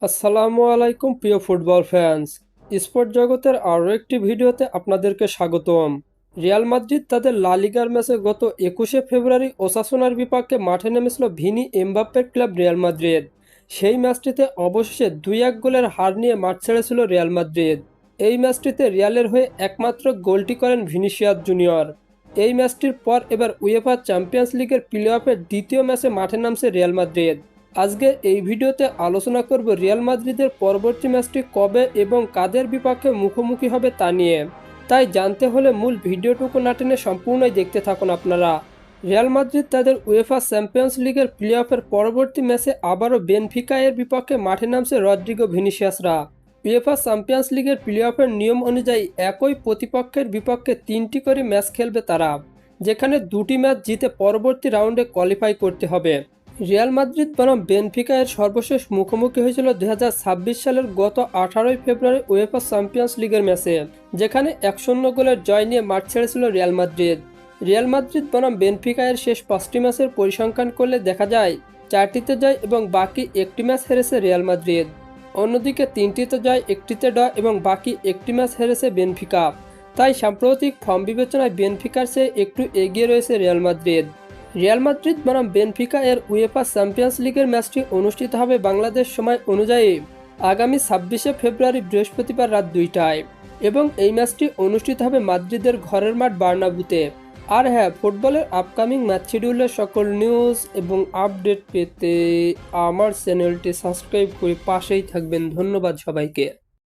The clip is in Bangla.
আসসালামু আলাইকুম প্রিয় ফুটবল ফ্যান্স। স্পোর্ট জগতের আরও একটি ভিডিওতে আপনাদেরকে স্বাগতম। রিয়াল মাদ্রিদ তাদের লা লিগার ম্যাচে গত 21শে ফেব্রুয়ারি ওসাসুনার বিপক্ষে মাঠে নেমেছিল ভিনি এমবাপ্পের ক্লাব রিয়াল মাদ্রিদ। সেই ম্যাচটিতে অবশেষে 2-1 গোলের হার নিয়ে মাঠ ছেড়েছিল রিয়াল মাদ্রিদ। এই ম্যাচটিতে রিয়ালের হয়ে একমাত্র গোলটি করেন ভিনিসিয়াস জুনিয়র। এই ম্যাচটির পর এবার উয়েফা চ্যাম্পিয়ন্স লিগের প্লে অফের দ্বিতীয় ম্যাচে মাঠে নামছে রিয়াল মাদ্রিদ। আজকে এই ভিডিওতে আলোচনা করব রিয়াল মাদ্রিদের পরবর্তী ম্যাচটি কবে এবং কাদের বিপক্ষে মুখোমুখি হবে তা নিয়ে। তাই জানতে হলে মূল ভিডিওটুকু না টেনে সম্পূর্ণই দেখতে থাকুন আপনারা। রিয়াল মাদ্রিদ তাদের উয়েফা চ্যাম্পিয়ন্স লিগের প্লে অফের পরবর্তী ম্যাচে আবারও বেনফিকা এর বিপক্ষে মাঠে নামছে রদ্রিগো ভিনিসিয়াসরা। উয়েফা চ্যাম্পিয়ন্স লিগের প্লে অফের নিয়ম অনুযায়ী একই প্রতিপক্ষের বিপক্ষে 3টি করে ম্যাচ খেলবে তারা, যেখানে 2টি ম্যাচ জিতে পরবর্তী রাউন্ডে কোয়ালিফাই করতে হবে। রিয়াল মাদ্রিদ বনাম বেনফিকা এর সর্বশেষ মুখোমুখি হয়েছিল 2026 সালের গত 18ই ফেব্রুয়ারি উয়েফা চ্যাম্পিয়ন্স লিগের ম্যাচে, যেখানে 1-0 গোলের জয় নিয়ে মাঠ ছেড়েছিল রিয়াল মাদ্রিদ। রিয়াল মাদ্রিদ বনাম বেনফিকা এর শেষ 5টি ম্যাচের পরিসংখ্যান করলে দেখা যায় 4টিতে জয় এবং বাকি একটি ম্যাচ হেরেছে রিয়াল মাদ্রিদ। অন্যদিকে 3টিতে জয়, 1টিতে ড্র এবং বাকি একটি ম্যাচ হেরেছে বেনফিকা। তাই সাম্প্রতিক ফর্ম বিবেচনায় বেনফিকার চেয়ে একটু এগিয়ে রয়েছে রিয়াল মাদ্রিদ। রিয়াল মাদ্রিদ বনাম বেনফিকা এর উয়েফা চ্যাম্পিয়ন্স লিগের ম্যাচটি অনুষ্ঠিত হবে বাংলাদেশ সময় অনুযায়ী আগামী 26শে ফেব্রুয়ারি বৃহস্পতিবার রাত 2টায় এবং এই ম্যাচটি অনুষ্ঠিত হবে মাদ্রিদের ঘরের মাঠ বার্নাব্যুতে। আর হ্যাঁ, ফুটবলের আপকামিং ম্যাচ শিডিউলের সকল নিউজ এবং আপডেট পেতে আমার চ্যানেলটি সাবস্ক্রাইব করে পাশেই থাকবেন। ধন্যবাদ সবাইকে।